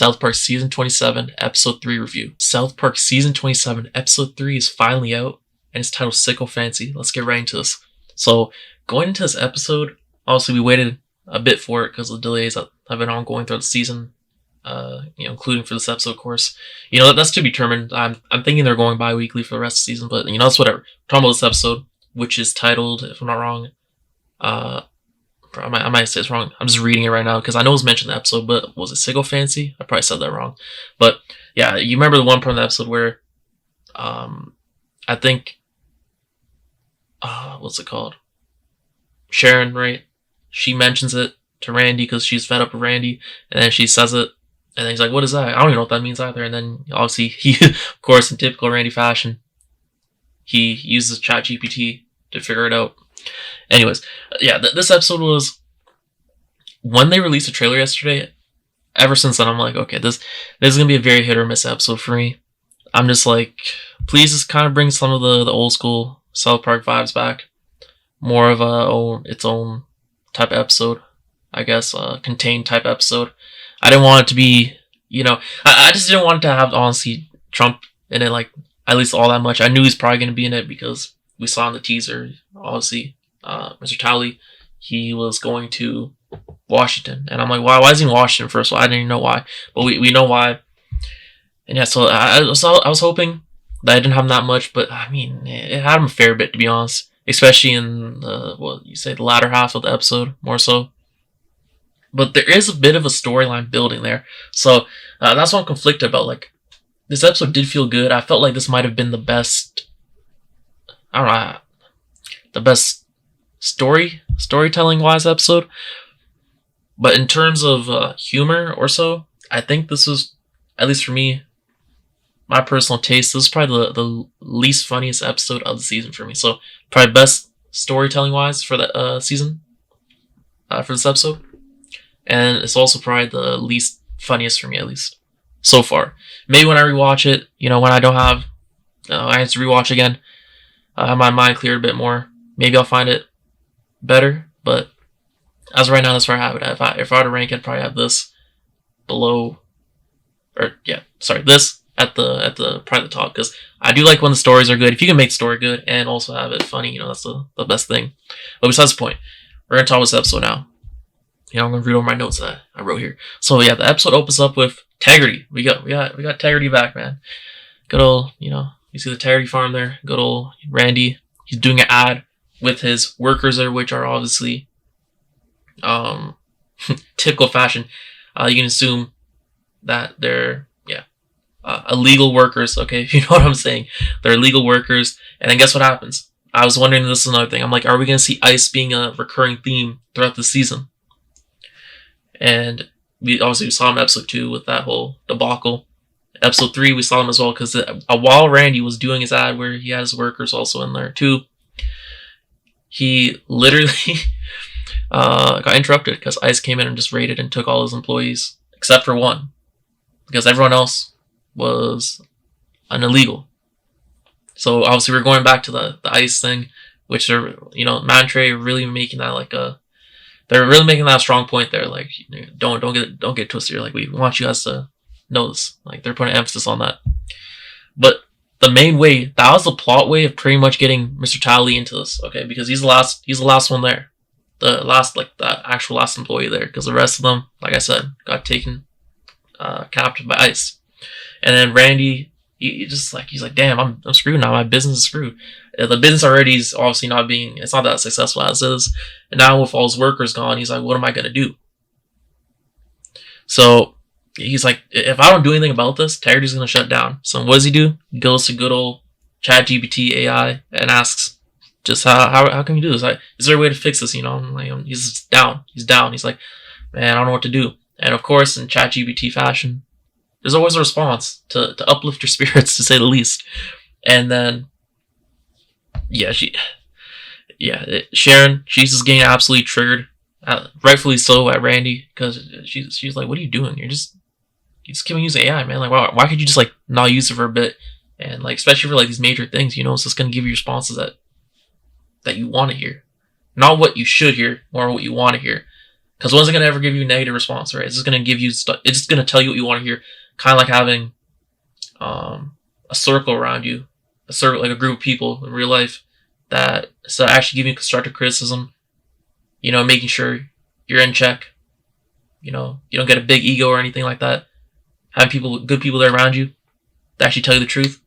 South Park Season 27, Episode 3 review. South Park Season 27, Episode 3 is finally out, and it's titled Sickofancy. Let's get right into this. So, going into this episode, obviously we waited a bit for it because of the delays that have been ongoing throughout the season, including for this episode, of course. That's to be determined. I'm thinking they're going bi-weekly for the rest of the season, but, that's whatever. We're talking about this episode, which is titled, if I'm not wrong, I might say it's wrong. I'm just reading it right now because I know it was mentioned in the episode, but was it Sickofancy? I probably said that wrong. But yeah, you remember the one part of the episode where I think what's it called? Sharon, right? She mentions it to Randy because she's fed up with Randy, and then she says it, and then he's like, "What is that? I don't even know what that means either." And then obviously he, of course, in typical Randy fashion, he uses ChatGPT to figure it out. Anyways, yeah, this episode was, when they released the trailer yesterday, ever since then I'm like, okay, this is gonna be a very hit or miss episode for me. I'm just like, please just kind of bring some of the old school South Park vibes back, more of its own type of episode, I guess, contained type episode. I didn't want it to be, I just didn't want it to have, honestly, Trump in it, like, at least all that much. I knew he's probably gonna be in it because we saw in the teaser, obviously, Mr. Towelie, he was going to Washington, and I'm like, why is he in Washington? First of all, I didn't even know why, but we know why. And yeah, so I was hoping that I didn't have that much, but I mean, it had him a fair bit, to be honest, especially in the latter half of the episode, more so. But there is a bit of a storyline building there, so that's what I'm conflicted about. Like, this episode did feel good. I felt like this might have been the best, I don't know, the best storytelling wise episode, but in terms of humor or so, I think this was, at least for me, my personal taste, this is probably the least funniest episode of the season for me. So probably best storytelling wise for the season, for this episode, and it's also probably the least funniest for me, at least so far. Maybe when I rewatch it, when I don't have I have to rewatch again, have my mind cleared a bit more, maybe I'll find it better, but as of right now, that's where I have it. If I were to rank it, I'd probably have this below, this at the probably the top, because I do like when the stories are good. If you can make the story good and also have it funny, that's the best thing. But besides the point, we're gonna talk about this episode now. I'm gonna read over my notes that I wrote here. So yeah, the episode opens up with Tegridy. We got Tegridy back, man. Good old, you see the Tegridy farm there. Good old Randy. He's doing an ad with his workers there, which are obviously typical fashion. You can assume that they're illegal workers, okay, if you know what I'm saying. They're illegal workers, and then guess what happens? I was wondering, this is another thing. I'm like, are we going to see ICE being a recurring theme throughout the season? And we saw him in episode 2 with that whole debacle. Episode 3, we saw him as well, because while Randy was doing his ad where he has workers also in there too, he literally got interrupted because ICE came in and just raided and took all his employees, except for one, because everyone else was an illegal. So obviously we're going back to the ICE thing, which are, Mantre really making that they're really making that a strong point there. Like, don't get twisted. Like, we want you guys to know this. Like, they're putting emphasis on that. But the main way, that was the plot way of pretty much getting Mr. Towelie into this, okay? Because he's the last one there. The actual last employee there. Because the rest of them, like I said, got taken captive by ICE. And then Randy, he's like, damn, I'm screwed now. My business is screwed. The business already is obviously it's not that successful as is. And now with all his workers gone, he's like, what am I going to do? So he's like, if I don't do anything about this, Tegridy's going to shut down. So what does he do? He goes to good old ChatGPT AI and asks, just how can you do this? Is there a way to fix this? He's down. He's like, man, I don't know what to do. And of course, in ChatGPT fashion, there's always a response to uplift your spirits, to say the least. And then, Sharon, she's just getting absolutely triggered, rightfully so, at Randy, because she's like, what are you doing? You're just keeping using AI, man. Like, why could you just not use it for a bit? And especially for these major things, it's just gonna give you responses that you want to hear, not what you should hear, more what you want to hear. Because when's it gonna ever give you a negative response, right? It's just gonna give you stuff. It's just gonna tell you what you want to hear. Kind of like having a circle around you, a circle like a group of people in real life that so actually giving you constructive criticism. Making sure you're in check. You don't get a big ego or anything like that. Having good people there around you that actually tell you the truth.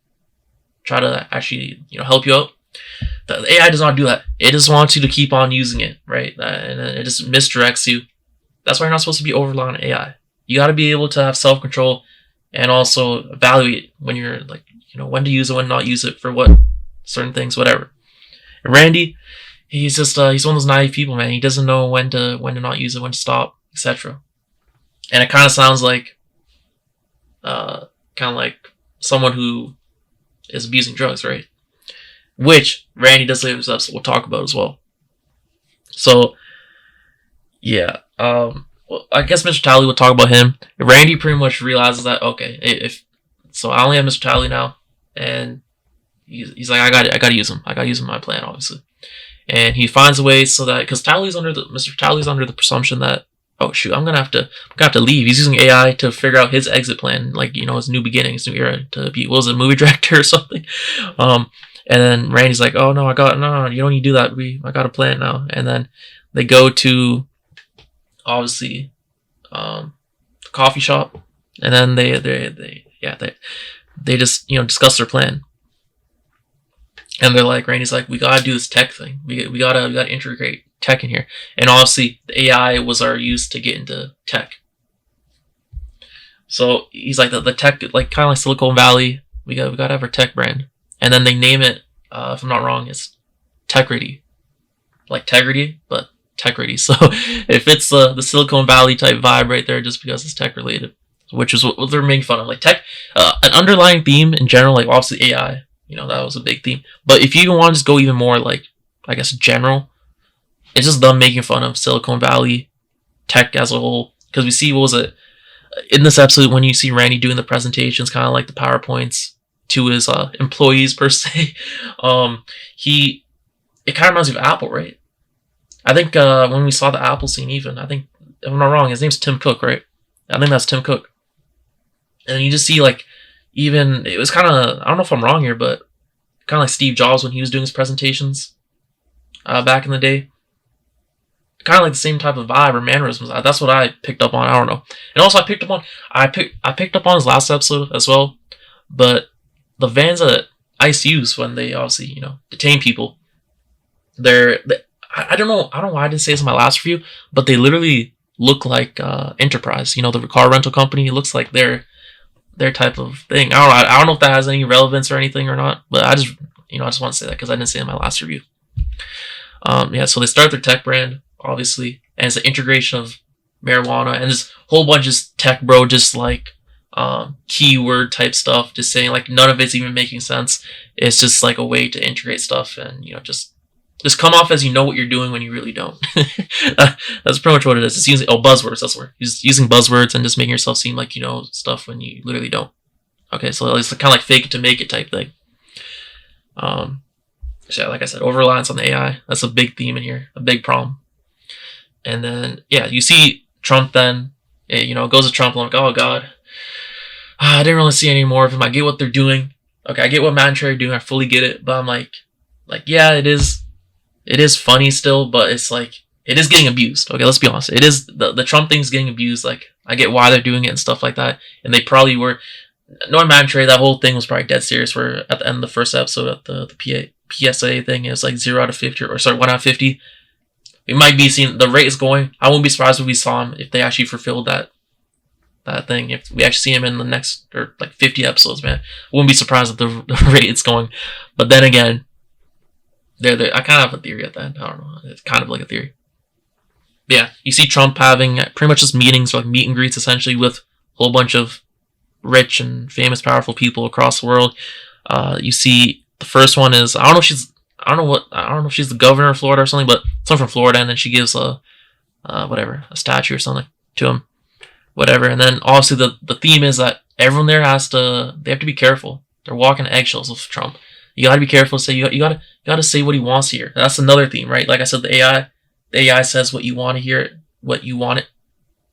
Try to actually, help you out. The AI does not do that. It just wants you to keep on using it, right? And it just misdirects you. That's why you're not supposed to be over on AI. You got to be able to have self-control and also evaluate when you're like, when to use it, when not use it for what certain things, whatever. And Randy, he's just he's one of those naive people, man. He doesn't know when to not use it, when to stop, etc. And it kind of sounds like someone who is abusing drugs, right? Which Randy does later stuff, so we'll talk about as well. So yeah, I guess Mr. Towelie will talk about him. Randy pretty much realizes that so I only have Mr. Towelie now, and he's like, I got to use him. I got to use him in my plan, obviously. And he finds a way so that because Mr. Towelie's under the presumption that I'm gonna have to leave. He's using AI to figure out his exit plan, like his new beginning, his new era to be a movie director or something. And then Randy's like, oh no, no, you don't need to do that. I got a plan now. And then they go to obviously the coffee shop, and then they just discuss their plan. And they're like, Randy's like, we gotta do this tech thing. We gotta integrate tech in here. And obviously, the AI was our use to get into tech. So he's like, the tech, like kind of like Silicon Valley. We gotta have our tech brand. And then they name it, if I'm not wrong, it's Techridy, like Tegridy, but Techridy. So it fits the Silicon Valley type vibe right there, just because it's tech related, which is what they're making fun of. Like tech, an underlying theme in general, like obviously AI. That was a big theme. But if you even want to just go even more, like, I guess, general, it's just them making fun of Silicon Valley, tech as a whole. Because we see, what was it? In this episode, when you see Randy doing the presentations, kind of like the PowerPoints to his employees, per se, it kind of reminds me of Apple, right? I think when we saw the Apple scene, even, I think, if I'm not wrong, his name's Tim Cook, right? I think that's Tim Cook. And you just see, like, even it was kind of, I don't know if I'm wrong here, but kind of like Steve Jobs when he was doing his presentations back in the day. Kind of like the same type of vibe or mannerisms. That's what I picked up on. I don't know. And also I picked up on his last episode as well. But the vans that ICE use when they obviously detain people, I don't know why I didn't say this in my last review, but they literally look like Enterprise. The car rental company. It looks like their type of thing. I don't know if that has any relevance or anything or not, but I just want to say that because I didn't say it in my last review. So they start their tech brand, obviously, and it's the integration of marijuana and this whole bunch of tech bro, just like keyword type stuff, just saying like none of it's even making sense. It's just like a way to integrate stuff and just come off as you know what you're doing when you really don't. That's pretty much what it is. It's using buzzwords. That's where he's using buzzwords and just making yourself seem like you know stuff when you literally don't. Okay, so it's kind of like fake it to make it type thing. So yeah, like I said, over reliance on the AI. That's a big theme in here, a big problem. And then you see Trump. Then it goes to Trump. I'm like, oh god, I didn't really see any more of him. I get what they're doing. Okay, I get what Matt and Trey are doing. I fully get it. But I'm like yeah, it is funny still, but it's like it is getting abused. Okay, let's be honest. It is the Trump thing's getting abused. Like I get why they're doing it and stuff like that. And they probably were. Knowing Matt and Trey, that whole thing was probably dead serious. Where at the end of the first episode, at the PSA thing, it was like 0 out of 50, or sorry, 1 out of 50. We might be seeing the rate is going. I wouldn't be surprised if we saw him if they actually fulfilled that thing. If we actually see him in the next or like 50 episodes, man, I wouldn't be surprised if the rate is going. But then again, I kind of have a theory at that. I don't know. It's kind of like a theory. But yeah, you see Trump having pretty much just meetings, like meet and greets, essentially with a whole bunch of rich and famous, powerful people across the world. You see the first one is I don't know if she's the governor of Florida or something, but someone from Florida, and then she gives a statue or something to him, whatever. And then obviously the theme is that everyone there they have to be careful. They're walking eggshells with Trump. You got to be careful. Say you got to say what he wants here. That's another theme, right? Like I said, the AI says what you want to hear, what you want it.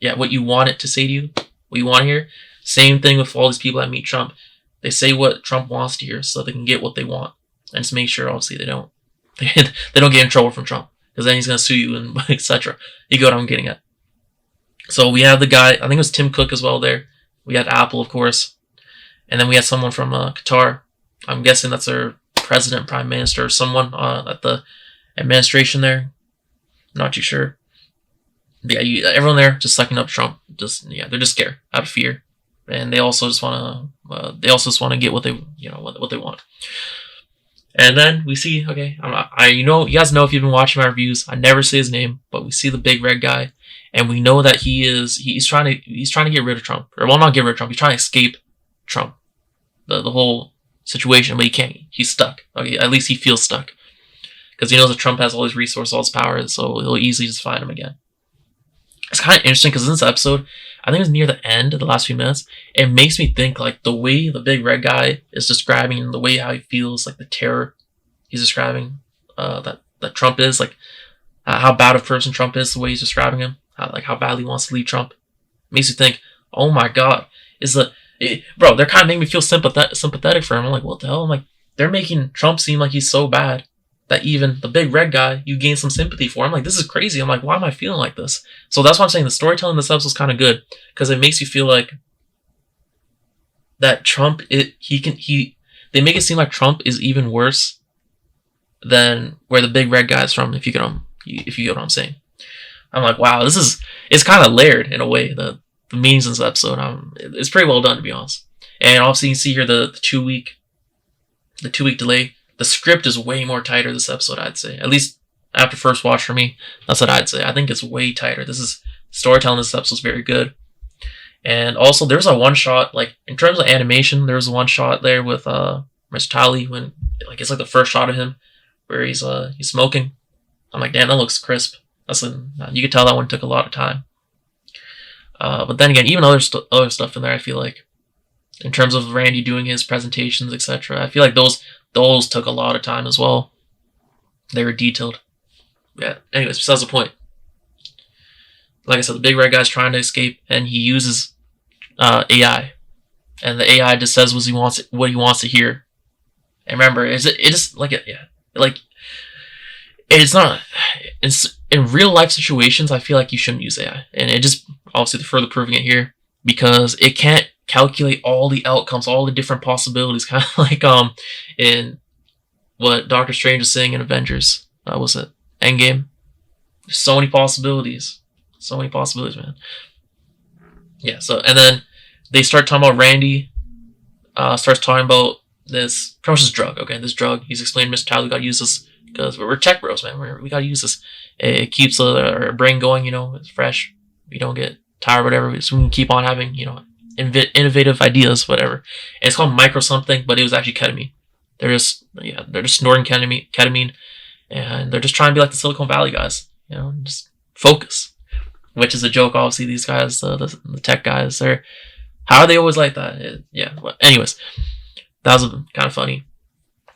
Yeah, what you want it to say to you, what you want to hear. Same thing with all these people that meet Trump. They say what Trump wants to hear so they can get what they want, and just make sure obviously they don't get in trouble from Trump, because then he's gonna sue you and etc. You get what I'm getting at. So we have the guy, I think it was Tim Cook as well there. We had Apple, of course, and then we had someone from Qatar. I'm guessing that's their president, prime minister, or someone at the administration there. Not too sure. Yeah, everyone there just sucking up Trump. They're just scared out of fear, and they also just want to get what they what they want. And then we see, okay, you guys know if you've been watching my reviews, I never say his name, but we see the big red guy, and we know that he's trying to get rid of Trump, or well, not get rid of Trump. He's trying to escape Trump, the whole situation, but he can't. He's stuck. Okay, at least he feels stuck, because he knows that Trump has all his resources, all his power, so he'll easily just find him again. It's kind of interesting because in this episode, I think it was near the end, the last few minutes, it makes me think like the way the big red guy is describing, the way how he feels, like the terror he's describing that Trump is, like how bad of a person Trump is, the way he's describing him, how badly he wants to leave Trump. It makes you think, oh my god, bro, they're kind of making me feel sympathetic for him. I'm like, what the hell? I'm like, they're making Trump seem like he's so bad that even the big red guy, you gain some sympathy for. I'm like, this is crazy. I'm like, why am I feeling like this? So that's why I'm saying the storytelling in this episode is kind of good, because it makes you feel like that Trump, they make it seem like Trump is even worse than where the big red guy is from, if you get what I'm saying. I'm like, wow, it's kind of layered in a way, the meanings in this episode. It's pretty well done, to be honest. And obviously you can see here the 2 week delay. The script is way more tighter this episode, I'd say. At least after first watch for me, that's what I'd say. I think it's way tighter. Storytelling in this episode is very good. And also, there's a one shot, like, in terms of animation, there was a one shot there with Mr. Towelie, when, like, it's like the first shot of him where he's smoking. I'm like, damn, that looks crisp. You could tell that one took a lot of time. But then again, even other stuff in there, I feel like, in terms of Randy doing his presentations, etc., I feel like those took a lot of time as well. They were detailed. Yeah, anyways, besides the point. Like I said, the big red guy's trying to escape, and he uses AI. And the AI just says what he wants to hear. And remember, it's not... in real life situations, I feel like you shouldn't use AI. And it just, obviously, further proving it here, because it can't calculate all the outcomes, all the different possibilities, kind of like in what Doctor Strange was saying in Avengers. Was it Endgame? There's so many possibilities, man. Yeah. So, and then they start talking about Randy. Starts talking about this pretty much this drug. Okay, this drug. He's explaining, Mr. Towelie, we gotta use this because we're tech bros, man. We gotta use this. It keeps our brain going. It's fresh. We don't get tired, whatever. So we can keep on having innovative ideas, whatever. And it's called micro something, but it was actually ketamine. They're just snorting ketamine, and they're just trying to be like the Silicon Valley guys, just focus. Which is a joke, obviously. These guys, the tech guys, how are they always like that? But anyways, that was kind of funny.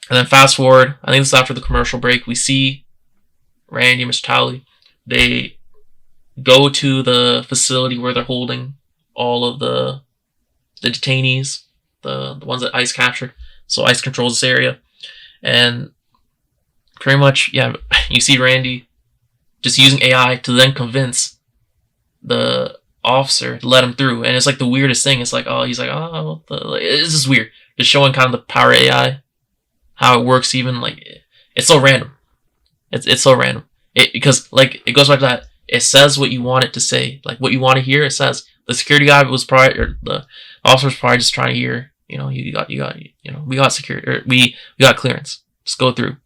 And then fast forward, I think this is after the commercial break. We see Randy and Mr. Towelie. They go to the facility where they're holding all of the detainees, the ones that ICE captured. So ICE controls this area. And pretty much, you see Randy just using AI to then convince the officer to let him through. And it's like the weirdest thing. It's like, he's like, it's just weird. Just showing kind of the power of AI, how it works even. Like, it's so random. It's so random. Because, like, it goes back to that. It says what you want it to say. Like, what you want to hear, it says. The security guy was probably, or the officer was probably just trying to hear, we got security, or we got clearance. Just go through,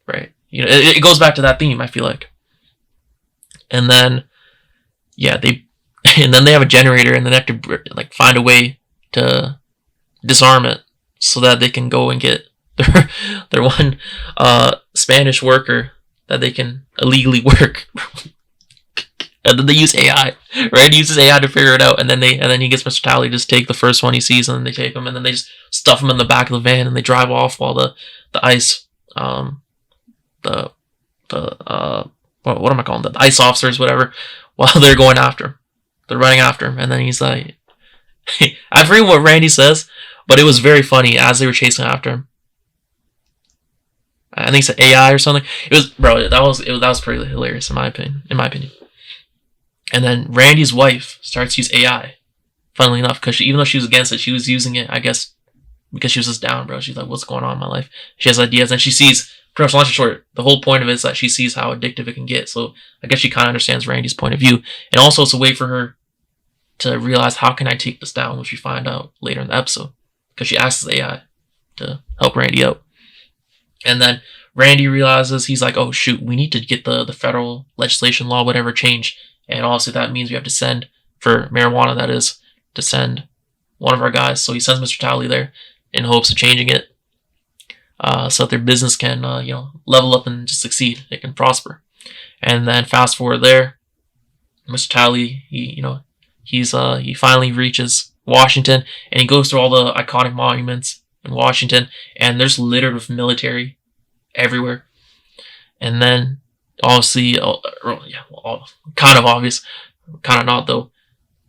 right? It goes back to that theme, I feel like. And then, they have a generator, and then they have to like find a way to disarm it so that they can go and get their one Spanish worker that they can illegally work. And then they use AI. Right? He uses AI to figure it out, and then he gets Mr. Towelie to just take the first one he sees, and then they take him, and then they just stuff him in the back of the van, and they drive off while the ICE what am I calling them? The ICE officers, whatever, while they're going after him. They're running after him, and then he's like, I forget what Randy says, but it was very funny as they were chasing after him. I think he said AI or something. It was, bro, that was pretty hilarious in my opinion. And then Randy's wife starts to use AI. Funnily enough, because even though she was against it, she was using it, I guess, because she was just down, bro. She's like, what's going on in my life? She has ideas, and she sees, pretty much long and short, the whole point of it is that she sees how addictive it can get. So I guess she kind of understands Randy's point of view. And also it's a way for her to realize, how can I take this down, which we find out later in the episode. Because she asks the AI to help Randy out. And then Randy realizes, he's like, oh shoot, we need to get the federal legislation, law, whatever, changed. And also that means we have to send, for marijuana that is, to send one of our guys. So he sends Mr. Towelie there in hopes of changing it, so that their business can level up and just succeed. It can prosper. And then fast forward there, Mr. Towelie, he finally reaches Washington, and he goes through all the iconic monuments in Washington, and there's littered with military everywhere. And then obviously, kind of obvious, kind of not though,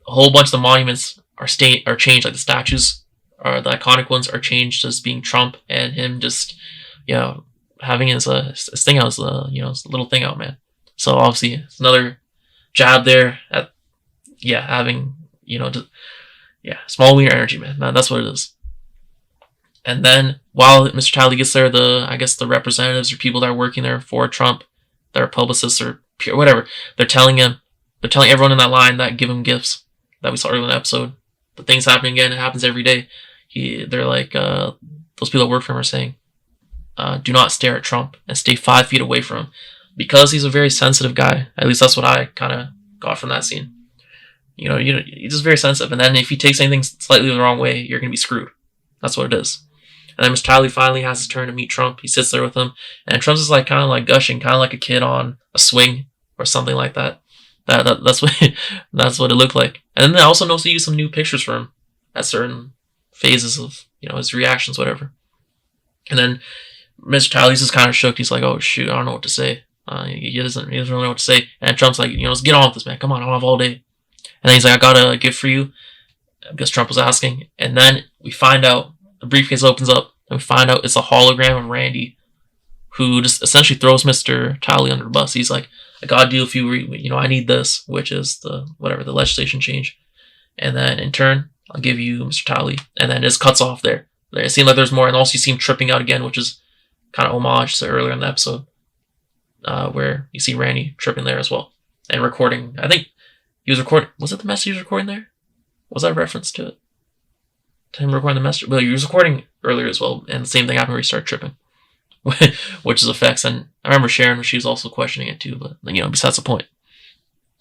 a whole bunch of the monuments are changed, like the statues, or the iconic ones are changed as being Trump, and him just having his thing out, his little thing out, man. So obviously it's another jab there at having small wiener energy, man. That's what it is. And then while Mr. Towelie gets there, the representatives or people that are working there for Trump, that are publicists or whatever, they're telling everyone in that line that give him gifts that we saw earlier in the episode. The thing's happening again. It happens every day. They're like, those people that work for him are saying, do not stare at Trump and stay 5 feet away from him, because he's a very sensitive guy. At least that's what I kind of got from that scene. He's just very sensitive, and then if he takes anything slightly the wrong way, you're gonna be screwed. That's what it is. And then Mr. Towelie finally has his turn to meet Trump. He sits there with him, and Trump's just like kind of like gushing, kind of like a kid on a swing or something like that. That's what it looked like. And then I also noticed he used some new pictures for him at certain phases of his reactions, whatever. And then Mr. Towelie's just kind of shook. He's like, oh shoot, I don't know what to say. He doesn't really know what to say. And Trump's like, let's get on with this, man. Come on, I don't have all day. And then he's like, I got a gift for you. I guess Trump was asking. And then we find out, the briefcase opens up, and we find out it's a hologram of Randy, who just essentially throws Mr. Towelie under the bus. He's like, I got a deal for you, I need this, which is the legislation change. And then in turn, I'll give you Mr. Towelie. And then it just cuts off there. It seemed like there's more, and also you see him tripping out again, which is kind of homage to earlier in the episode, where you see Randy tripping there as well. And recording, I think he was recording, was it the message he was recording there? Was that a reference to it? To him recording the message? Well, he was recording earlier as well, and the same thing happened where he started tripping. Which is effects, and I remember Sharon, she was also questioning it too, but besides the point.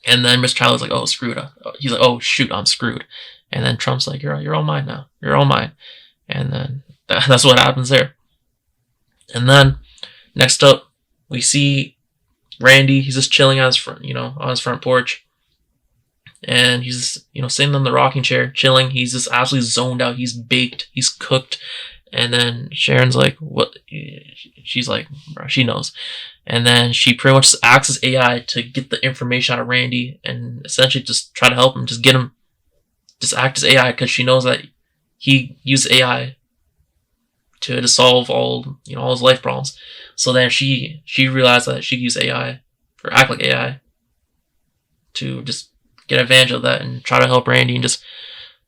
And then Mr. Tyler's like, oh, screwed. He's like, oh shoot, I'm screwed. And then Trump's like, you're all mine now. You're all mine. And then that's what happens there. And then next up, we see Randy. He's just chilling on his front porch. And he's, sitting in the rocking chair, chilling. He's just absolutely zoned out. He's baked. He's cooked. And then Sharon's like, what? She's like, bro, she knows. And then she pretty much acts as AI to get the information out of Randy and essentially just try to help him, just act as AI, because she knows that he used AI to solve all his life problems. So then she realized that she could use AI, or act like AI, to just get advantage of that and try to help Randy and just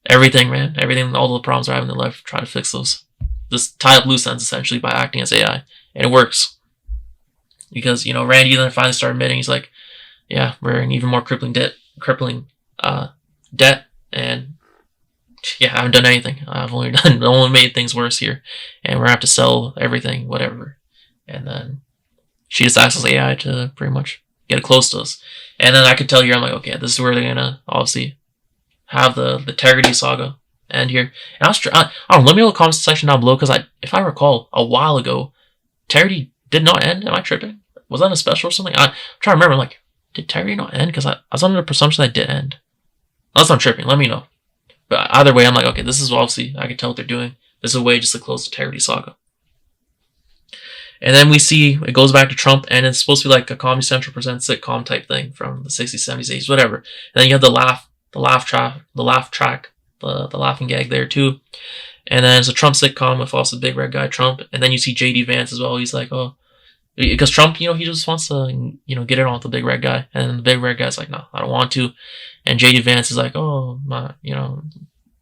everything, man. Everything, all the problems they're having in their life, try to fix those. Just tie up loose ends, essentially, by acting as AI. And it works. Because, Randy then finally started admitting, he's like, yeah, we're in even more crippling debt. And, yeah, I haven't done anything. I've only made things worse here. And we're going to have to sell everything, whatever. And then she just acts as AI to pretty much get it close to us. And then I could tell here, I'm like, okay, this is where they're going to, obviously, have the Tegridy saga end here. And I don't know, let me know in the comments section down below, because if I recall, a while ago, Tegridy did not end. Am I tripping? Was that a special or something? I'm trying to remember, like, did Tegridy not end? Because I was under the presumption that it did end. Unless I'm tripping, let me know. But either way, I'm like, okay, this is obviously, I can tell what they're doing. This is a way just to close the Tegridy saga. And then we see it goes back to Trump, and it's supposed to be like a Comedy Central presents sitcom type thing from the 60s, 70s, 80s, whatever. And then you have the laugh track, the laughing gag there too. And then it's a Trump sitcom with also the big red guy Trump. And then you see JD Vance as well. He's like, oh, because Trump, he just wants to, get it on with the big red guy. And the big red guy's like, no, I don't want to. And JD Vance is like, oh, my,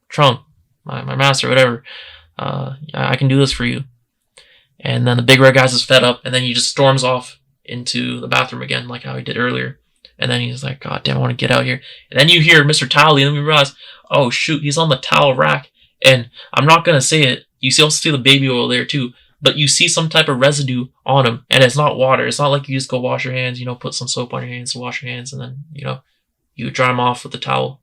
Trump, my master, whatever. I can do this for you. And then the big red guy's just fed up, and then he just storms off into the bathroom again, like how he did earlier. And then he's like, God damn, I want to get out here. And then you hear Mr. Towelie, and then we realize, oh shoot, he's on the towel rack. And I'm not gonna say it. You also see the baby oil there too, but you see some type of residue on him, and it's not water. It's not like you just go wash your hands, put some soap on your hands to wash your hands, and then you dry them off with the towel.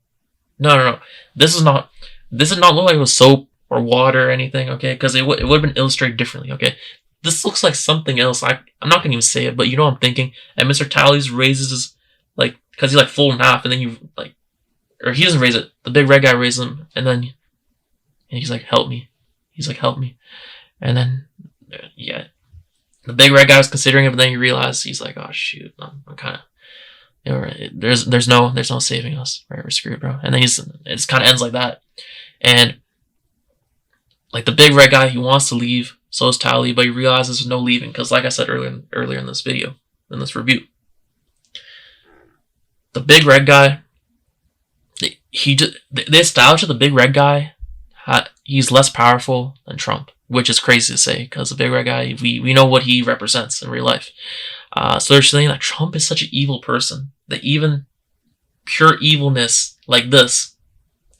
No. This is not look like it was soap or water or anything, okay? Because it would have been illustrated differently, okay? This looks like something else. I'm not gonna even say it, but I'm thinking. And Mr. Towley's raises his, because he's full in half, and then or he doesn't raise it. The big red guy raises him, and he's like, help me. He's like, help me. And then, yeah, the big red guy was considering it, but then he realized, he's like, oh shoot, I'm kind of, there's no saving us, right? We're screwed, bro. And then it just kind of ends like that. And the big red guy, he wants to leave, so is Towelie, but he realizes there's no leaving, because like I said earlier in this video, in this review, the big red guy, they established that the big red guy, he's less powerful than Trump, which is crazy to say, because the big red guy, we know what he represents in real life. So they're saying that Trump is such an evil person that even pure evilness like this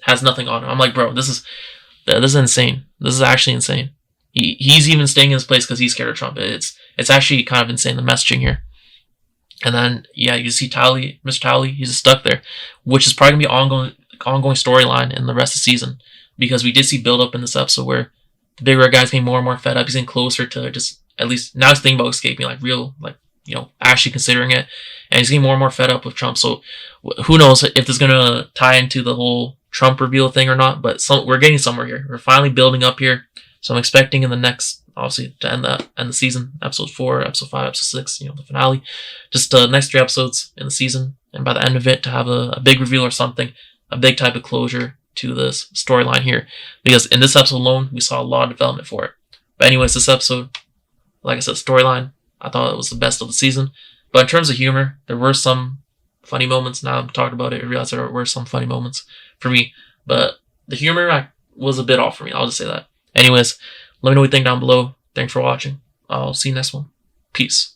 has nothing on him. I'm like, bro, this is insane. This is actually insane. He's even staying in his place because he's scared of Trump. It's actually kind of insane, the messaging here. And then, yeah, you see Towelie, Mr. Towelie, he's just stuck there, which is probably going to be ongoing storyline in the rest of the season, because we did see build up in this episode where the big red guy's getting more and more fed up. He's getting closer to just, at least now he's thinking about escaping, actually considering it, and he's getting more and more fed up with Trump. So who knows if this is going to tie into the whole Trump reveal thing or not, but we're getting somewhere here. We're finally building up here. So I'm expecting in the next, obviously, to end the season, episode 4, episode 5, episode 6, the finale, just the next 3 episodes in the season, and by the end of it, to have a big reveal or something, a big type of closure to this storyline here, because in this episode alone, we saw a lot of development for it. But anyways, this episode, like I said, storyline, I thought it was the best of the season. But in terms of humor, there were some funny moments. Now I'm talking about it, I realized there were some funny moments for me, but the humor was a bit off for me. I'll just say that. Anyways, let me know what you think down below. Thanks for watching. I'll see you next one. Peace.